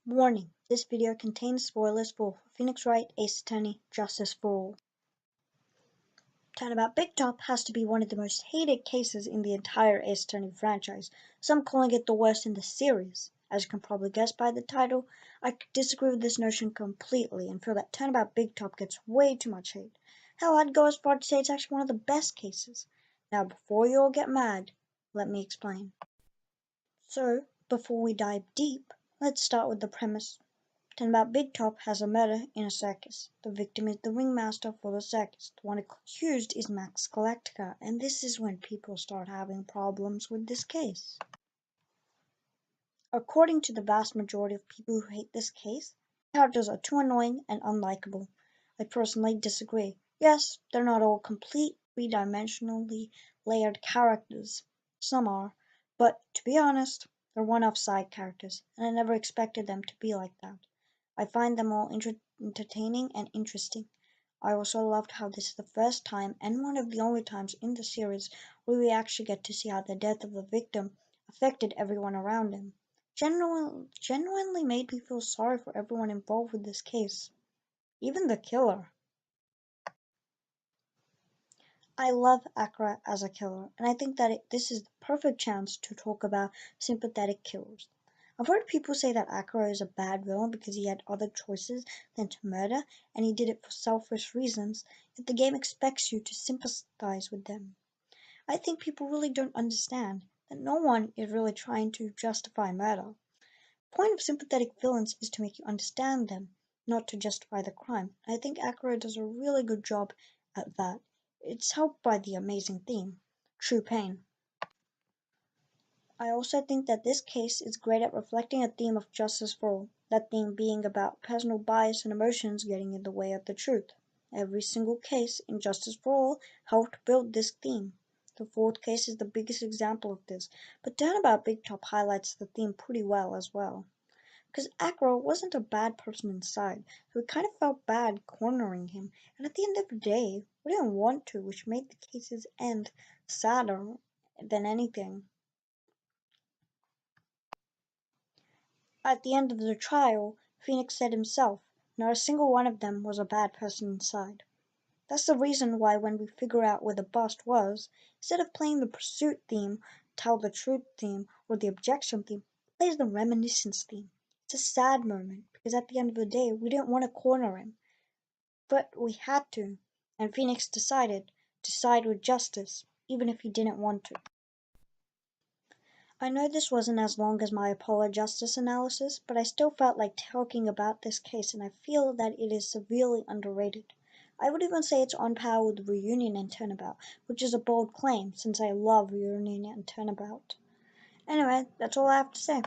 Warning: this video contains spoilers for Phoenix Wright Ace Attorney Justice for All. Turnabout Big Top has to be one of the most hated cases in the entire Ace Attorney franchise, some calling it the worst in the series. As you can probably guess by the title, I disagree with this notion completely and feel that Turnabout Big Top gets way too much hate. Hell, I'd go as far to say it's actually one of the best cases. Now before you all get mad, let me explain. So, before we dive deep, let's start with the premise. Turnabout Big Top has a murder in a circus. The victim is the ringmaster for the circus. The one accused is Max Galactica, and this is when people start having problems with this case. According to the vast majority of people who hate this case, the characters are too annoying and unlikable. I personally disagree. Yes, they're not all complete, three-dimensionally layered characters. Some are, but to be honest, they're one-off side characters, and I never expected them to be like that. I find them all entertaining and interesting. I also loved how this is the first time and one of the only times in the series where we actually get to see how the death of the victim affected everyone around him. Genuinely made me feel sorry for everyone involved with this case, even the killer. I love Akra as a killer, and I think that this is the perfect chance to talk about sympathetic killers. I've heard people say that Akra is a bad villain because he had other choices than to murder, and he did it for selfish reasons, yet the game expects you to sympathize with them. I think people really don't understand that no one is really trying to justify murder. The point of sympathetic villains is to make you understand them, not to justify the crime. And I think Akira does a really good job at that. It's helped by the amazing theme, True Pain. I also think that this case is great at reflecting a theme of justice for all, that theme being about personal bias and emotions getting in the way of the truth. Every single case in Justice for All helped build this theme. The fourth case is the biggest example of this, but Turnabout Big Top highlights the theme pretty well as well. Because Akro wasn't a bad person inside, so we kind of felt bad cornering him, and at the end of the day, we didn't want to, which made the case's end sadder than anything. At the end of the trial, Phoenix said himself, not a single one of them was a bad person inside. That's the reason why when we figure out where the bust was, instead of playing the pursuit theme, tell the truth theme, or the objection theme, it plays the reminiscence theme. It's a sad moment, because at the end of the day, we didn't want to corner him. But we had to, and Phoenix decided to side with justice, even if he didn't want to. I know this wasn't as long as my Apollo Justice analysis, but I still felt like talking about this case, and I feel that it is severely underrated. I would even say it's on par with Reunion and Turnabout, which is a bold claim, since I love Reunion and Turnabout. Anyway, that's all I have to say.